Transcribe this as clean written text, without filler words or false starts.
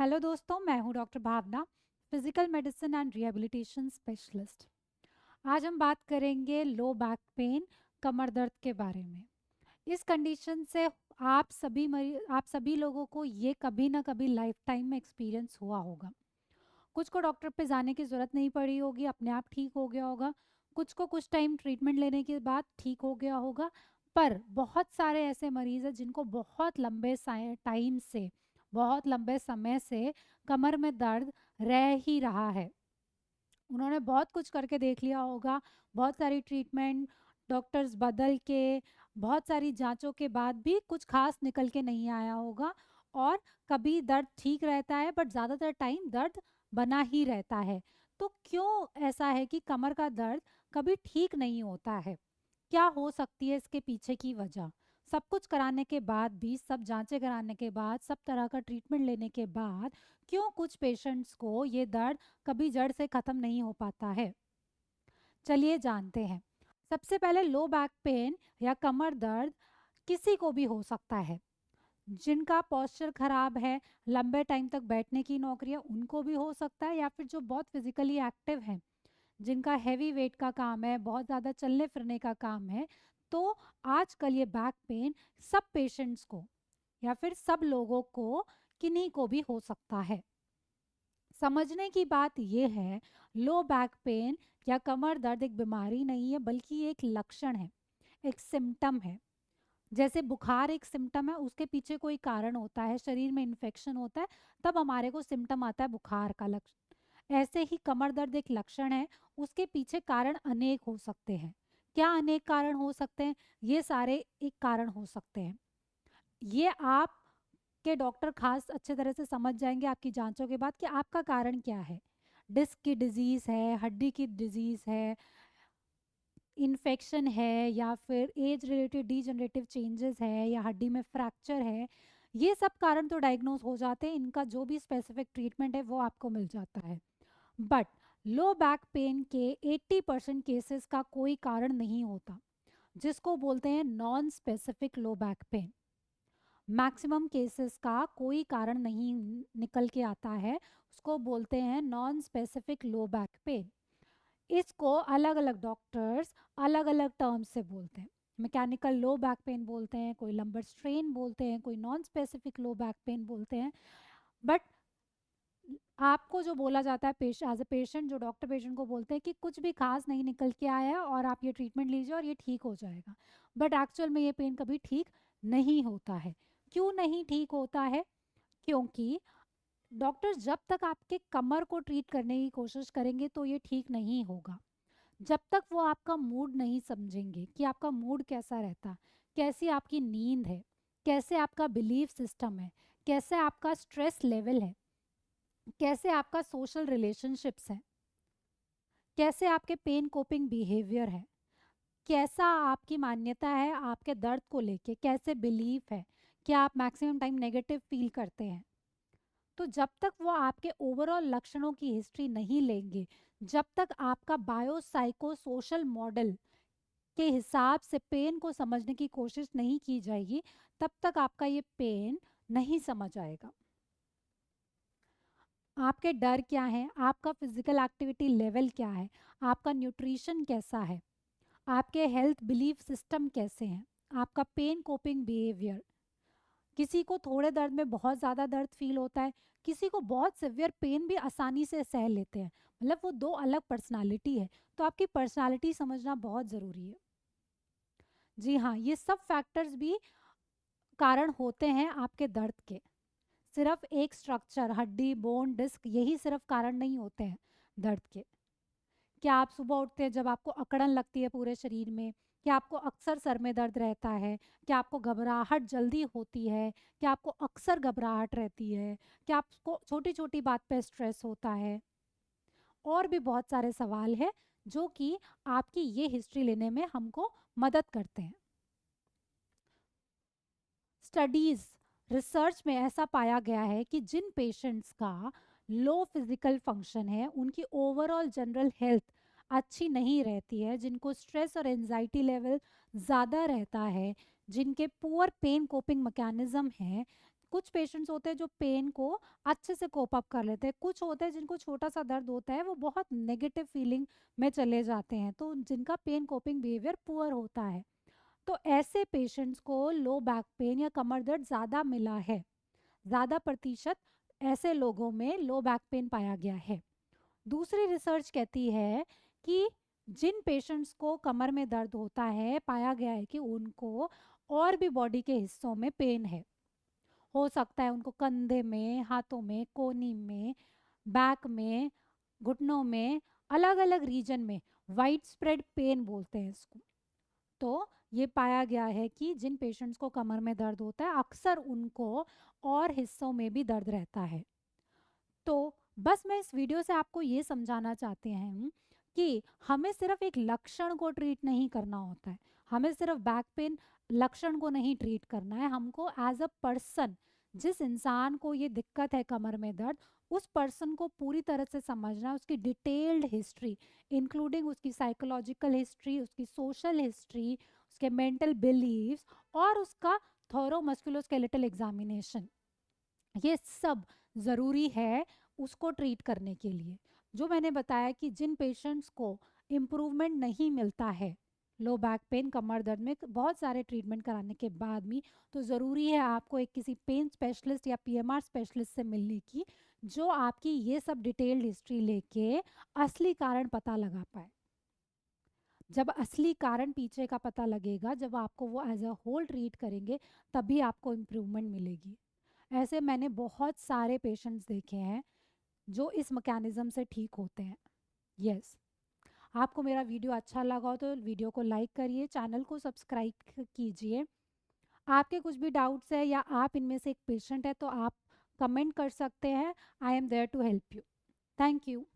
Hello दोस्तों, मैं हूं doctor Bhavna, physical medicine and rehabilitation specialist. आज हम बात करेंगे लो बैक पेन, कमर दर्द के बारे में। इस कंडीशन से आप सभी लोगों को ये कभी ना कभी लाइफ टाइम में एक्सपीरियंस हुआ होगा। कुछ को डॉक्टर पे जाने की ज़रूरत नहीं पड़ी होगी, अपने आप ठीक हो गया होगा। कुछ को कुछ टाइम ट्रीटमेंट लेने के बाद ठीक हो गया होगा। पर बहुत सारे ऐसे मरीज़ हैं जिनको बहुत लंबे समय से कमर में दर्द रह ही रहा है। उन्होंने बहुत कुछ करके देख लिया होगा, बहुत सारी ट्रीटमेंट, डॉक्टर्स बदल के, बहुत सारी जाँचों के बाद भी कुछ ख़ास निकल के नहीं आया होगा और कभी दर्द ठीक रहता है बट ज़्यादातर टाइम दर्द बना ही रहता है। तो क्यों ऐसा है कि कमर का दर्द कभी ठीक नहीं होता है? क्या हो सकती है इसके पीछे की वजह? सब कुछ कराने के बाद भी, सब जाँचें कराने के बाद, सब तरह का ट्रीटमेंट लेने के बाद क्यों कुछ पेशेंट्स को ये दर्द कभी जड़ से ख़त्म नहीं हो पाता है? चलिए जानते हैं। सबसे पहले लो बैक पेन या कमर दर्द किसी को भी हो सकता है। जिनका पोस्चर खराब है, लंबे टाइम तक बैठने की नौकरी है, उनको भी हो सकता है, या फिर जो बहुत फिज़िकली एक्टिव हैं, जिनका हेवी वेट का काम है, बहुत ज़्यादा चलने फिरने का काम है। तो आजकल ये बैक पेन सब पेशेंट्स को या फिर सब लोगों को, किन्हीं को भी हो सकता है। समझने की बात यह है, लो बैक पेन या कमर दर्द एक बीमारी नहीं है, बल्कि एक लक्षण है, एक सिम्टम है। जैसे बुखार एक सिम्टम है, उसके पीछे कोई कारण होता है, शरीर में इन्फेक्शन होता है, तब हमारे को सिम्टम आता है बुखार का लक्षण। ऐसे ही कमर दर्द एक लक्षण है, उसके पीछे कारण अनेक हो सकते हैं। क्या अनेक कारण हो सकते हैं? ये सारे एक कारण हो सकते हैं। ये आप के डॉक्टर खास अच्छे तरह से समझ जाएंगे आपकी जांचों के बाद कि आपका कारण क्या है। डिस्क की डिजीज है, हड्डी की डिजीज है, इन्फेक्शन है, या फिर एज रिलेटेड डीजनरेटिव चेंजेस है, या हड्डी में फ्रैक्चर है। ये सब कारण तो डायग्नोज हो जाते हैं, इनका जो भी स्पेसिफिक ट्रीटमेंट है वो आपको मिल जाता है। बट लो बैक पेन के 80% केसेस का कोई कारण नहीं होता, जिसको बोलते हैं non specific low back pain. Maximum cases का कोई कारण नहीं निकल के आता है, उसको बोलते हैं non specific low back pain. इसको अलग अलग डॉक्टर्स अलग अलग टर्म्स से बोलते हैं। मैकेनिकल लो बैक पेन बोलते हैं, कोई लंबर स्ट्रेन बोलते हैं, कोई non specific low back pain बोलते हैं। बट आपको जो बोला जाता है एज ए पेशेंट, जो डॉक्टर पेशेंट को बोलते हैं कि कुछ भी खास नहीं निकल के आया है और आप ये ट्रीटमेंट लीजिए और ये ठीक हो जाएगा। बट एक्चुअल में ये पेन कभी ठीक नहीं होता है। क्यों नहीं ठीक होता है? क्योंकि डॉक्टर जब तक आपके कमर को ट्रीट करने की कोशिश करेंगे तो ये ठीक नहीं होगा, जब तक वो आपका मूड नहीं समझेंगे कि आपका मूड कैसा रहता, कैसी आपकी नींद है, कैसे आपका बिलीफ सिस्टम है, कैसे आपका स्ट्रेस लेवल है, कैसे आपका सोशल रिलेशनशिप्स है, कैसे आपके पेन कोपिंग बिहेवियर है, कैसा आपकी मान्यता है आपके दर्द को लेके, कैसे बिलीफ है, क्या आप मैक्सिमम टाइम नेगेटिव फील करते हैं। तो जब तक वो आपके ओवरऑल लक्षणों की हिस्ट्री नहीं लेंगे, जब तक आपका बायोसाइको सोशल मॉडल के हिसाब से पेन को समझने की कोशिश नहीं की जाएगी, तब तक आपका ये पेन नहीं समझ आएगा। आपके डर क्या हैं, आपका फिजिकल एक्टिविटी लेवल क्या है, आपका न्यूट्रिशन कैसा है, आपके हेल्थ बिलीफ सिस्टम कैसे हैं, आपका पेन कोपिंग बिहेवियर। किसी को थोड़े दर्द में बहुत ज़्यादा दर्द फील होता है, किसी को बहुत सिवियर पेन भी आसानी से सह लेते हैं। मतलब वो दो अलग पर्सनालिटी है। तो आपकी पर्सनालिटी समझना बहुत ज़रूरी है। जी हाँ, ये सब फैक्टर्स भी कारण होते हैं आपके दर्द के। सिर्फ एक स्ट्रक्चर, हड्डी, बोन, डिस्क, यही सिर्फ कारण नहीं होते हैं दर्द के। क्या आप सुबह उठते हैं जब आपको अकड़न लगती है पूरे शरीर में? क्या आपको अक्सर सर में दर्द रहता है? क्या आपको घबराहट जल्दी होती है? क्या आपको अक्सर घबराहट रहती है? क्या आपको छोटी-छोटी बात पे स्ट्रेस होता है? और भी बहुत सारे सवाल हैं जो कि आपकी ये हिस्ट्री लेने में हमको मदद करते हैं। स्टडीज, रिसर्च में ऐसा पाया गया है कि जिन पेशेंट्स का लो फिजिकल फंक्शन है, उनकी ओवरऑल जनरल हेल्थ अच्छी नहीं रहती है, जिनको स्ट्रेस और एंजाइटी लेवल ज़्यादा रहता है, जिनके पुअर पेन कोपिंग मैकेनिज्म है, कुछ पेशेंट्स होते हैं जो पेन को अच्छे से कोप अप कर लेते हैं, कुछ होते हैं जिनको छोटा सा दर्द होता है वो बहुत नेगेटिव फीलिंग में चले जाते हैं, तो जिनका पेन कोपिंग बिहेवियर पुअर होता है। तो ऐसे पेशेंट्स को लो बैक पेन या कमर दर्द ज़्यादा मिला है, ज़्यादा प्रतिशत ऐसे लोगों में लो बैक पेन पाया गया है। दूसरी रिसर्च कहती है कि जिन पेशेंट्स को कमर में दर्द होता है पाया गया है कि उनको और भी बॉडी के हिस्सों में पेन है। हो सकता है उनको कंधे में, हाथों में, कोहनी में, बैक में, घुटनों में, अलग अलग रीजन में वाइड स्प्रेड पेन बोलते हैं इसको। तो ये पाया गया है कि जिन पेशेंट्स को कमर में दर्द होता है अक्सर उनको और हिस्सों में भी दर्द रहता है। तो बस मैं इस वीडियो से आपको ये समझाना चाहते हैं कि हमें सिर्फ एक लक्षण को ट्रीट नहीं करना होता है, हमें सिर्फ बैक पेन लक्षण को नहीं ट्रीट करना है, हमको एज अ पर्सन, जिस इंसान को ये दिक्कत है कमर में दर्द, उस पर्सन को पूरी तरह से समझना, उसकी डिटेल्ड हिस्ट्री इंक्लूडिंग उसकी साइकोलॉजिकल हिस्ट्री, उसकी सोशल हिस्ट्री, उसके मेंटल बिलीव्स और उसका थॉरो मस्कुलोस्केलेटल एग्जामिनेशन, ये सब ज़रूरी है उसको ट्रीट करने के लिए। जो मैंने बताया कि जिन पेशेंट्स को इम्प्रूवमेंट नहीं मिलता है लो बैक पेन कमर दर्द में बहुत सारे ट्रीटमेंट कराने के बाद भी, तो ज़रूरी है आपको एक किसी पेन स्पेशलिस्ट या पीएमआर स्पेशलिस्ट से मिलने की, जो आपकी ये सब डिटेल्ड हिस्ट्री लेके असली कारण पता लगा पाए। जब असली कारण पीछे का पता लगेगा, जब आपको वो एज अ होल ट्रीट करेंगे, तभी आपको इम्प्रूवमेंट मिलेगी। ऐसे मैंने बहुत सारे पेशेंट्स देखे हैं जो इस मैकेनिज्म से ठीक होते हैं। यस, आपको मेरा वीडियो अच्छा लगा हो तो वीडियो को लाइक करिए, चैनल को सब्सक्राइब कीजिए। आपके कुछ भी डाउट्स है या आप इनमें से एक पेशेंट है तो आप कमेंट कर सकते हैं। I am there to help you. Thank you.